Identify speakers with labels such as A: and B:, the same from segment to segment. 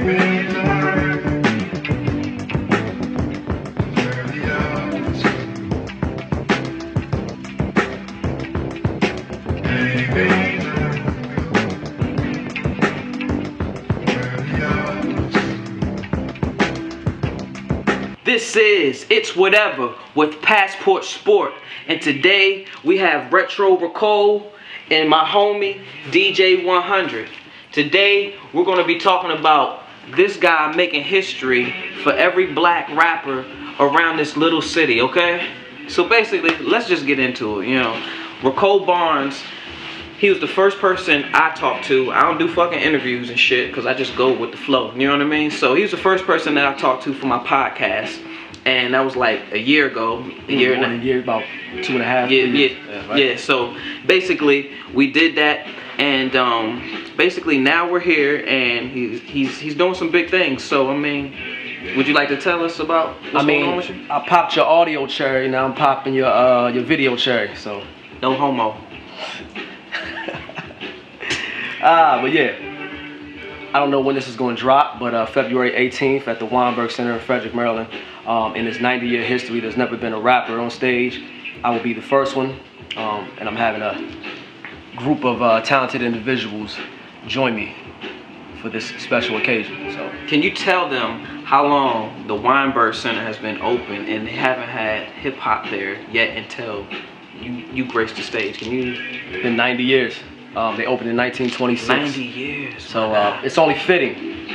A: This is It's Whatever with Passport Sport, and today we have Retro Ricole and my homie DJ 100. Today we're going to be talking about this guy making history for every black rapper around this little city, okay? So basically, let's just get into it, you know. Ricole Barnes, he was the first person I talked to. I don't do fucking interviews and shit because I just go with the flow, you know what I mean? So he was the first person that I talked to for my podcast, and that was like a year ago.
B: About 2.5 years.
A: Yeah. So basically, we did that, and basically now we're here, and he's doing some big things. So I mean, would you like to tell us about what's going on with you?
B: I popped your audio cherry. Now I'm popping your video cherry. So
A: no homo.
B: But yeah, I don't know when this is going to drop, but February 18th at the Weinberg Center in Frederick, Maryland. In its 90-year history, there's never been a rapper on stage. I will be the first one, and I'm having a group of talented individuals join me for this special occasion. So,
A: can you tell them how long the Weinberg Center has been open and they haven't had hip hop there yet until you graced the stage? Can you?
B: It's been 90 years. They opened in 1926.
A: 90 years.
B: So it's only fitting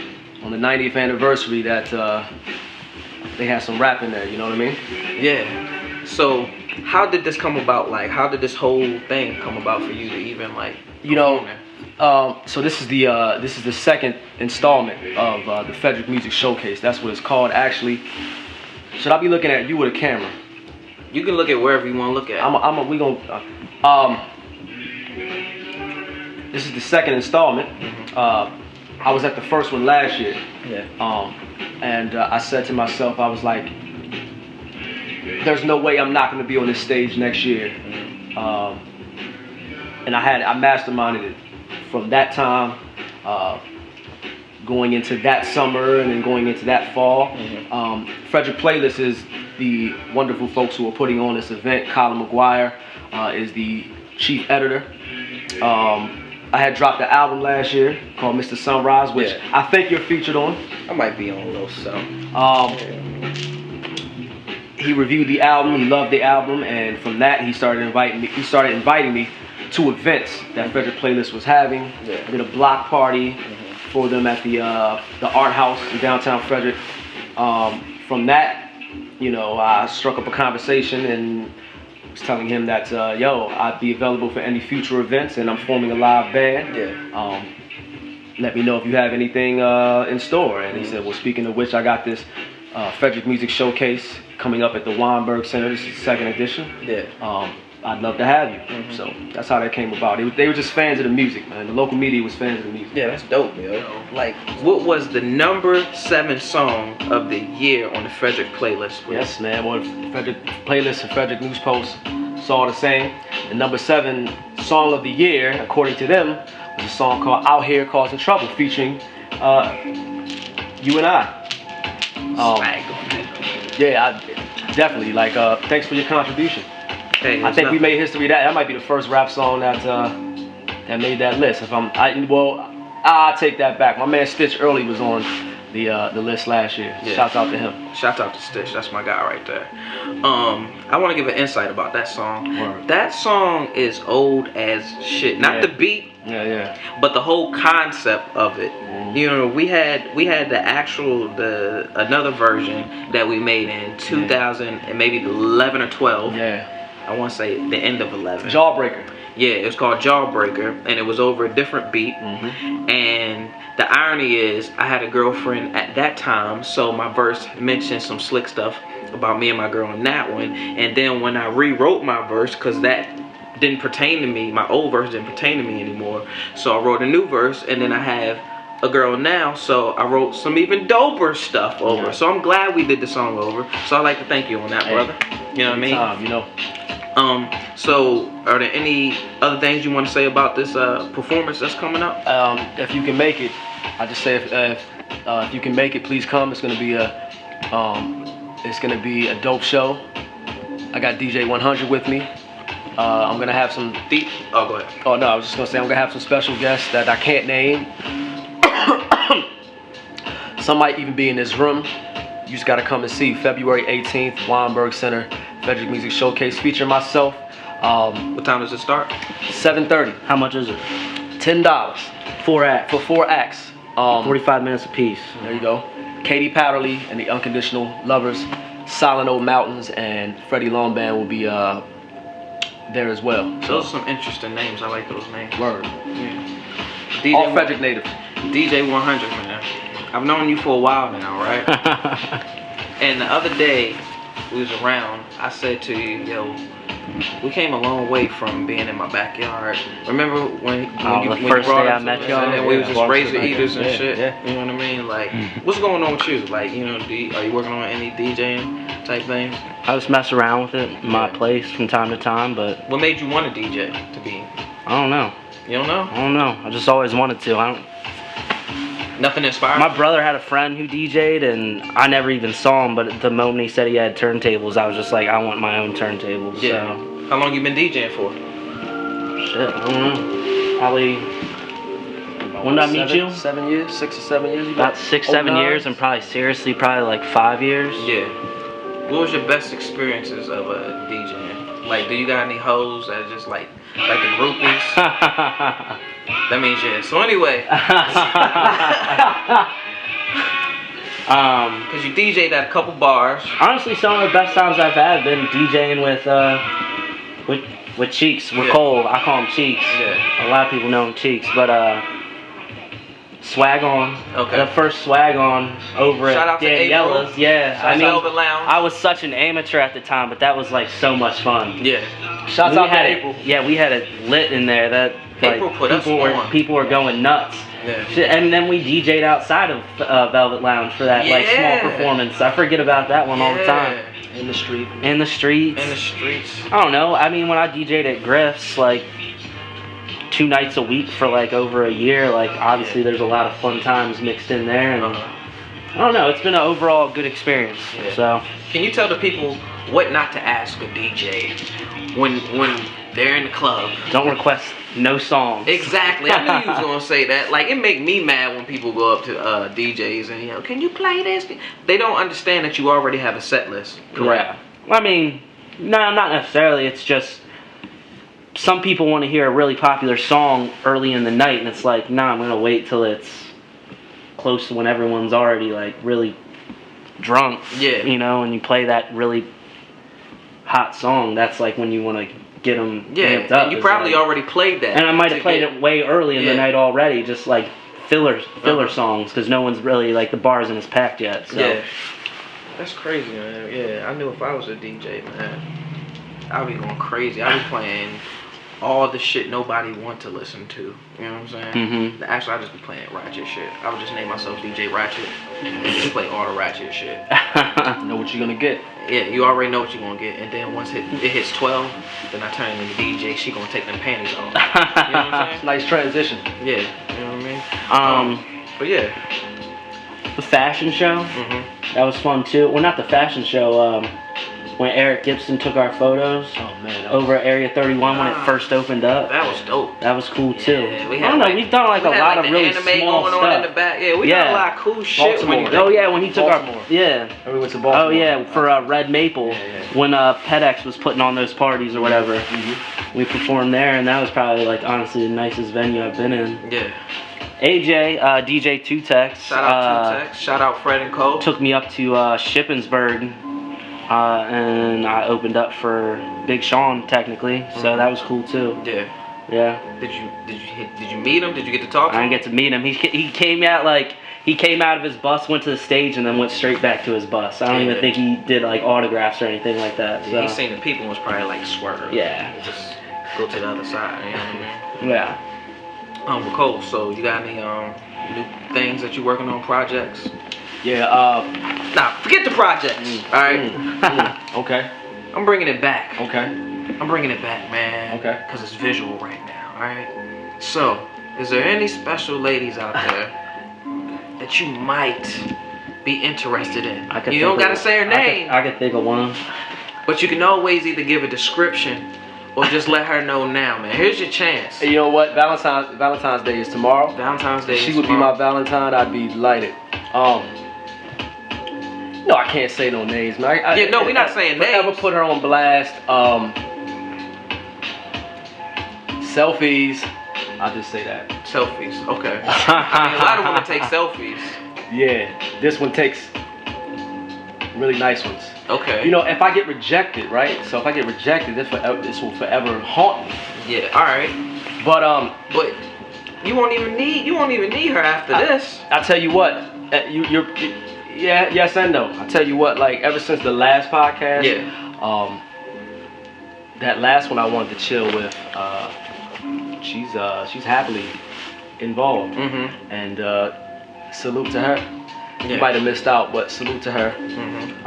B: on the 90th anniversary that they had some rap in there. You know what I mean?
A: Yeah. So how did this come about? Like, how did this whole thing come about for you to even like?
B: You know, so this is the second installment of the Frederick Music Showcase. That's what it's called. Actually, should I be looking at you with a camera?
A: You can look at wherever you want to look at.
B: We gonna. This is the second installment. I was at the first one last year.
A: Yeah.
B: And I said to myself, I was like, there's no way I'm not going to be on this stage next year. And I masterminded it from that time, going into that summer and then going into that fall. Frederick Playlist is the wonderful folks who are putting on this event. Colin McGuire is the chief editor. I had dropped an album last year called Mr. Sunrise, which I think you're featured on.
A: I might be on a little something.
B: He reviewed the album, he loved the album, and from that he started inviting me to events that Frederick Playlist was having. I did a block party for them at the Art House in downtown Frederick. From that, you know, I struck up a conversation and was telling him that, I'd be available for any future events, and I'm forming a live band. Let me know if you have anything in store. And he said, well, speaking of which, I got this Frederick Music Showcase coming up at the Weinberg Center. This is the second edition. I'd love to have you. So that's how that came about. They were just fans of the music, man. The local media was fans of the music.
A: Yeah, that's dope, yo. Like, what was the number 7 song of the year on the Frederick Playlist?
B: Yes, man. Well, the Frederick Playlist and Frederick News Post saw the same. The number 7 song of the year, according to them, was a song called "Out Here Causing Trouble," featuring you and I. Yeah, I definitely like. Thanks for your contribution.
A: Hey,
B: I think we made history. That might be the first rap song that made that list. I'll take that back. My man Stitch Early was on the list last year.
A: Yeah.
B: Shouts out to him.
A: Shouts out to Stitch. That's my guy right there. I want to give an insight about that song.
B: Word.
A: That song is old as shit. Not the beat.
B: Yeah.
A: But the whole concept of it. You know, we had another version that we made in 2000 and maybe 11 or 12.
B: Yeah.
A: I want to say the end of 11.
B: Jawbreaker.
A: Yeah, it was called Jawbreaker, and it was over a different beat. And the irony is, I had a girlfriend at that time, so my verse mentioned some slick stuff about me and my girl in that one. And then when I rewrote my verse, because that didn't pertain to me, my old verse didn't pertain to me anymore, so I wrote a new verse, and then I have a girl now, so I wrote some even doper stuff over. So I'm glad we did the song over. So I'd like to thank you on that, brother. You know what I mean?
B: You know.
A: So are there any other things you want to say about this performance that's coming up?
B: If you can make it, I just say if If you can make it, please come. It's gonna be a dope show. I got DJ 100 with me. I'm gonna have some
A: Deep. Oh, go ahead.
B: Oh no, I was just gonna say I'm gonna have some special guests that I can't name. Some might even be in this room. You just gotta come and see. February 18th, Weinberg Center, Frederick Music Showcase, featuring myself.
A: What time does it start?
B: 7:30.
C: How much is it?
B: $10
C: 4 acts.
B: for 4 acts.
C: 45 minutes apiece.
B: There you go. Katie Powderly and the Unconditional Lovers, Silent Old Mountains, and Freddie Longband will be there as well.
A: Those are some interesting names. I like those names.
B: Word.
A: Yeah.
B: All Frederick native.
A: DJ 100, man. I've known you for a while now, right? And the other day, we was around. I said to you, yo, we came a long way from being in my backyard. Remember when you
C: first
A: brought
C: day
A: us
C: I
A: to
C: met
A: the-
C: you?
A: and we was just
B: Yeah.
A: razor eaters and
B: Yeah,
A: shit.
B: yeah.
A: You know what I mean? Like, what's going on with you? Like, you know, are you working on any DJing type things?
C: I just mess around with it in my
A: Yeah.
C: place from time to time, but
A: What made you want to DJ? To be?
C: I don't know.
A: You don't know?
C: I don't know. I just always wanted to.
A: Nothing inspired.
C: My brother had a friend who DJ'd, and I never even saw him. But the moment he said he had turntables, I was just like, I want my own turntables.
A: Yeah. How long you been DJing for?
C: So shit, I don't know. Probably. When did I meet you?
B: 7 years, 6 or 7 years.
C: About 6, 7
B: 09?
C: years, and probably seriously, probably like 5 years.
A: Yeah. What was your best experiences of DJing? Like, do you got any hoes that are just like the groupies? That means yeah. So anyway, cause you DJ'd at a couple bars.
C: Honestly, some of the best times I've had been DJing with Cheeks, Ricole. I call him Cheeks.
A: Yeah.
C: A lot of people know him Cheeks, but Swag On.
A: Okay.
C: The first Swag On over
A: Shout out
C: at
A: to April.
C: Daniela's. Yeah.
A: Shout out to Velvet Lounge.
C: I was such an amateur at the time, but that was like so much fun.
A: Yeah.
B: Shouts
C: We
B: out to
C: had
B: April.
C: it, yeah, we had it lit in there. That like,
A: April put us on.
C: people were going nuts.
A: Yeah.
C: Shit, and then we DJ'd outside of Velvet Lounge for that like small
A: Yeah.
C: performance. I forget about that one all the time.
B: In the street.
C: In the streets.
A: In the streets.
C: I don't know. I mean, when I DJ'd at Griff's, like 2 nights a week for like over a year, like obviously there's a lot of fun times mixed in there, and I don't know. It's been an overall good experience.
A: Yeah.
C: So
A: Can you tell the people what not to ask a DJ when they're in the club?
C: don't request no songs.
A: Exactly. I knew you was gonna say that. Like, it make me mad when people go up to DJs and can you play this? They don't understand that you already have a set list. Correct.
C: Yeah. I mean, no, not necessarily. It's just some people want to hear a really popular song early in the night, and it's like, nah, I'm gonna wait till it's close to when everyone's already like really drunk.
A: Yeah.
C: You know, and you play that really hot song. That's like when you want to get them amped up.
A: And you
C: It's
A: probably
C: like-
A: already played that.
C: And I might have played it way early in the
A: Yeah.
C: night already, just like filler songs, because no one's really like the bar isn't as packed yet. So.
A: Yeah. That's crazy, man. Yeah, I knew if I was a DJ, man, I'd be going crazy. I'd be playing all the shit nobody want to listen to. You know what I'm saying?
C: Mhm.
A: Actually, I'd just be playing ratchet shit. I would just name myself DJ Ratchet and just play all the ratchet shit.
B: Know what you're gonna get.
A: Yeah, you already know what you're gonna get. And then once it hits 12, then I turn into DJ. She gonna take them panties off. You know what I'm saying?
B: Nice transition.
A: Yeah, you know what I mean? But yeah.
C: The fashion show,
A: Mhm.
C: that was fun too. Well, not the fashion show. When Eric Gibson took our photos
B: Oh man.
C: over at Area 31 when it first opened up.
A: That was dope.
C: That was cool too.
A: Yeah, we
C: I
A: had
C: don't know.
A: like-
C: We've done like
A: we
C: a
A: had,
C: lot
A: like,
C: of
A: the
C: really
A: anime
C: small
A: going
C: stuff.
A: on in the back. Yeah, we got a lot of cool shit when you
C: Oh yeah, when he took
B: Baltimore.
C: our yeah.
B: We went to Baltimore.
C: Oh yeah, for Red Maple
B: Yeah.
C: when PedEx was putting on those parties or whatever. We performed there, and that was probably like honestly the nicest venue I've been in.
A: Yeah.
C: AJ, DJ Two Tex,
A: Shout out to Tex. Shout out Fred and Cole.
C: took me up to Shippensburg, and I opened up for Big Sean technically, so that was cool too.
A: Yeah.
C: Yeah,
A: Did you meet him? Did you get to talk to
C: I
A: him?
C: didn't get to meet him. He came out of his bus, went to the stage, and then went straight back to his bus. I don't even
A: Yeah.
C: think he did like autographs or anything like that. So.
A: He seen the people and was probably like swerve.
C: Yeah.
A: Just go to the other side. You know what I mean?
C: Yeah.
A: Cole. So you got any new things that you working on, projects?
B: Yeah.
A: Nah, forget the projects. All right.
B: Okay.
A: I'm bringing it back.
B: Okay.
A: I'm bringing it back, man.
B: Okay.
A: Because it's visual right now, alright? So, is there any special ladies out there that you might be interested in?
C: I could
A: You don't
C: think
A: gotta
C: of-
A: say her name,
C: I could think of one.
A: but you can always either give a description or just let her know now, man. Here's your chance.
B: You know what? Valentine's Day is tomorrow.
A: Valentine's Day.
B: If she
A: is
B: would be my
A: tomorrow.
B: Valentine, I'd be delighted. No, I can't say no names, man.
A: Yeah, no, we're not saying
B: Ever
A: names.
B: put her on blast? Selfies. I'll just say that.
A: Selfies. Okay. I mean, a lot of women take selfies.
B: Yeah, this one takes really nice ones.
A: Okay.
B: You know, if I get rejected, right? So if I get rejected, this will forever haunt me.
A: Yeah. All right.
B: But
A: But you won't even need her after this.
B: I tell you what, yeah, yes and no. I tell you what, like ever since the last podcast,
A: Yeah.
B: that last one I wanted to chill with, she's happily involved,
A: Mm-hmm.
B: and salute to her.
A: Yeah.
B: You might have missed out, but salute to her.
A: Mm-hmm.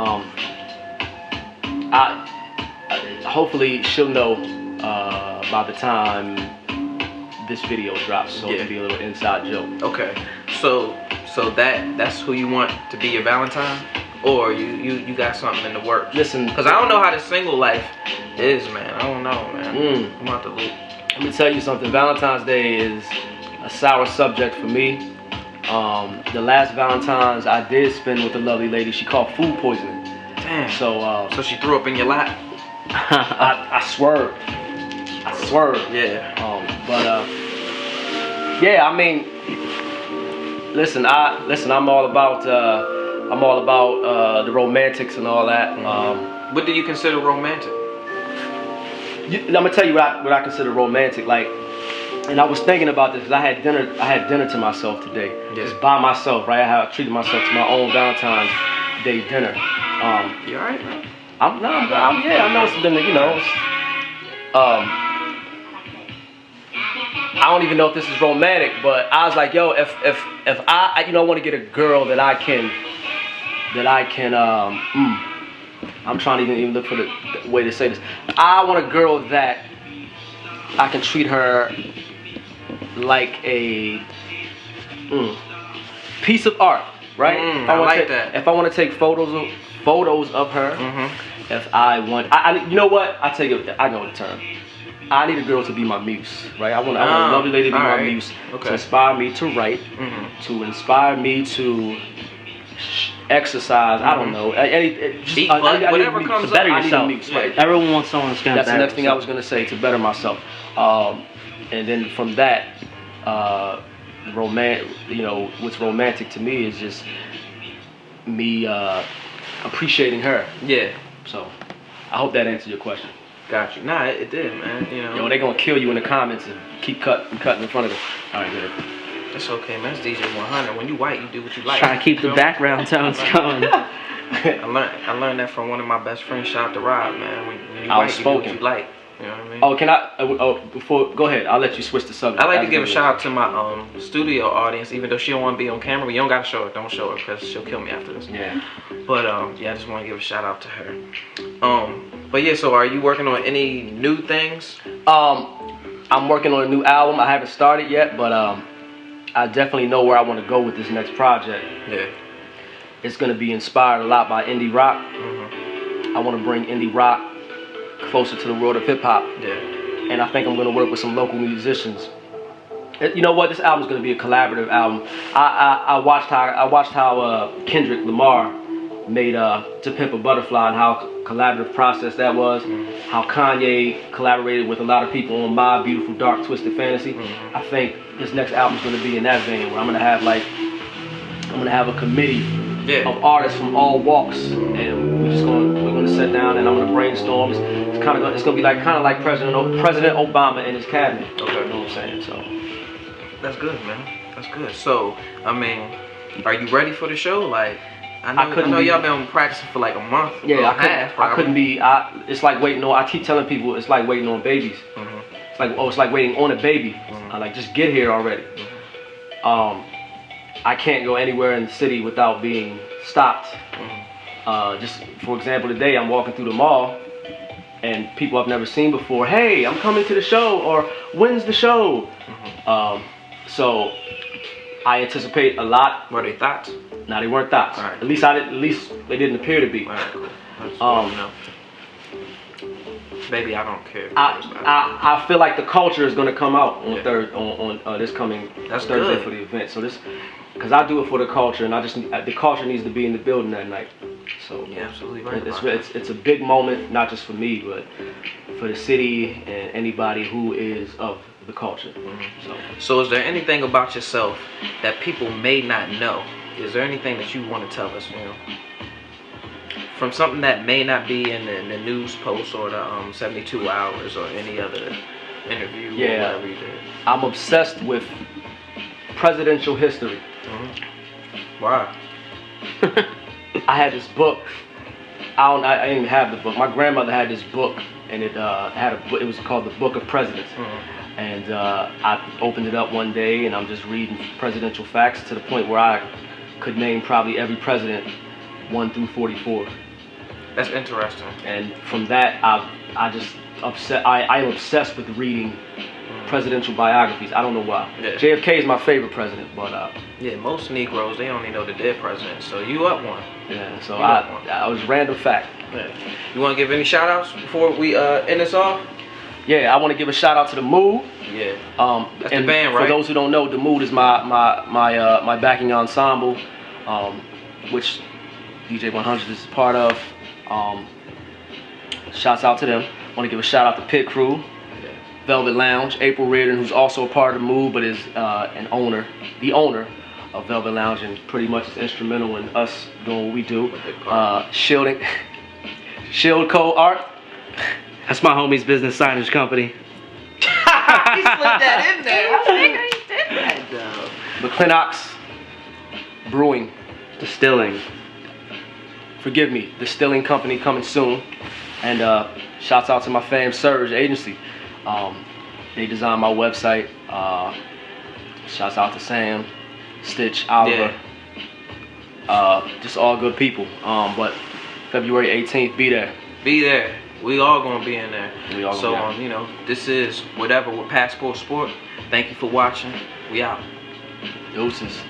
B: Hopefully she'll know by the time this video drops, so it can be a little inside joke.
A: Okay. So that's who you want to be your Valentine, or you got something in the works?
B: Listen,
A: Because I don't know how the single life is, man. I don't know, man. I'm out the loop.
B: let me tell you something. Valentine's Day is a sour subject for me. The last Valentine's I did spend with a lovely lady, she caught food poisoning.
A: Damn.
B: So
A: she threw up in your lap.
B: I swerved.
A: Yeah.
B: Yeah, I mean, listen, I'm all about the romantics and all that.
A: What do you consider romantic?
B: I'm gonna tell you what I consider romantic. Like, and I was thinking about this because I had dinner to myself today, just by myself, right? I treated myself to my own Valentine's Day dinner.
A: You alright, man?
B: I know it's been, you know. I don't even know if this is romantic, but I was like, yo, if I you know, I want to get a girl that I can I'm trying to even look for the way to say this. I want a girl that I can treat her like a piece of art, right?
A: I like that.
B: If I want to take photos of her, if I want, you know what? I know the term. I need a girl to be my muse, right? I want a lovely lady to be my muse, to inspire me to write, to inspire me to exercise. I don't know.
A: Whatever comes
C: to better
A: up,
C: yourself.
B: Right?
C: Everyone wants someone that's gonna.
B: That's the
C: better
B: next thing I was gonna say, to better myself. And then from that, what's romantic to me is just me appreciating her.
A: Yeah.
B: So I hope that answered your question.
A: Got you. Nah, it did, man. You know.
B: Yo, they gonna kill you in the comments and keep cutting in front of them. All right, good.
A: It's okay, man. It's DJ 100. When you white, you do what you like.
C: Trying to keep the background tones going.
A: I learned that from one of my best friends. Shout out to Rob, man. When you white, you do what you like. You know what I mean?
B: Oh, can I? Before, go ahead. I'll let you switch the subject.
A: I like to give a shout out to my studio audience, even though she don't want to be on camera. But you don't gotta show her. Don't show her because she'll kill me after this.
B: Yeah.
A: But yeah, I just want to give a shout out to her. But yeah, so are you working on any new things?
B: I'm working on a new album. I haven't started yet, but I definitely know where I want to go with this next project.
A: Yeah.
B: It's gonna be inspired a lot by indie rock. I want to bring indie rock closer to the world of hip hop.
A: Yeah.
B: And I think I'm gonna work with some local musicians. You know what? This album's gonna be a collaborative album. I watched how Kendrick Lamar made To Pimp a Butterfly and how collaborative process that was. How Kanye collaborated with a lot of people on My Beautiful Dark Twisted Fantasy. I think this next album's gonna be in that vein, where I'm gonna have a committee of artists from all walks, and we're gonna sit down and I'm gonna brainstorm. It's gonna be kind of like President Obama and his cabinet.
A: Okay.
B: You know what I'm saying? So
A: that's good, man. That's good. So I mean, are you ready for the show? Like, I know y'all been practicing for like a month.
B: Yeah, I couldn't be. It's like waiting on. I keep telling people it's like waiting on babies. It's like waiting on a baby. I like, just get here already. I can't go anywhere in the city without being stopped. Just for example, today I'm walking through the mall and people I've never seen before. Hey, I'm coming to the show, or when's the show? So I anticipate a lot.
A: What are your thoughts?
B: Now they weren't thoughts.
A: All right.
B: At least they didn't appear to be.
A: All right, cool. That's
B: Um,
A: Baby, I don't care.
B: I feel like the culture is gonna come out on this coming
A: That's
B: Thursday
A: good.
B: for the event. So this, because I do it for the culture, and the culture needs to be in the building that night. So
A: You're absolutely right.
B: it's a big moment, not just for me, but for the city and anybody who is of the culture.
A: So is there anything about yourself that people may not know? Is there anything that you want to tell us, from something that may not be in the news post or the 72 hours or any other interview or whatever you did?
B: I'm obsessed with presidential history.
A: Why?
B: I had this book. I didn't even have the book. My grandmother had this book, and it it was called the Book of Presidents. And I opened it up one day, and I'm just reading presidential facts to the point where I could name probably every president 1 through 44.
A: That's interesting.
B: And from that, I am obsessed with reading presidential biographies. I don't know why.
A: Yeah.
B: JFK is my favorite president, but
A: yeah, most Negroes, they only know the dead president. So you up one.
B: yeah. So I was random fact.
A: Yeah. You want to give any shout outs before we end this off?
B: Yeah, I want to give a shout out to the Mood.
A: Yeah. That's
B: And
A: the band, right?
B: For those who don't know, the Mood is my backing ensemble, which DJ 100 is part of. Shouts out to them. I want to give a shout out to Pit Crew, Velvet Lounge, April Reardon, who's also a part of the Mood, but is the owner of Velvet Lounge, and pretty much is instrumental in us doing what we do. Shield Co Art.
C: That's my homie's business signage company.
A: He slid that in there. I figured he did that.
B: McClinox Brewing.
C: Distilling.
B: Forgive me, Distilling Company coming soon. And shouts out to my fam Surge Agency. They designed my website. Shouts out to Sam, Stitch, Oliver. Just all good people. But February 18th, be there.
A: Be there. We all gonna be in there.
B: We all
A: so
B: gonna be there.
A: this is whatever with Passport Sport. Thank you for watching. We out.
B: Deuces.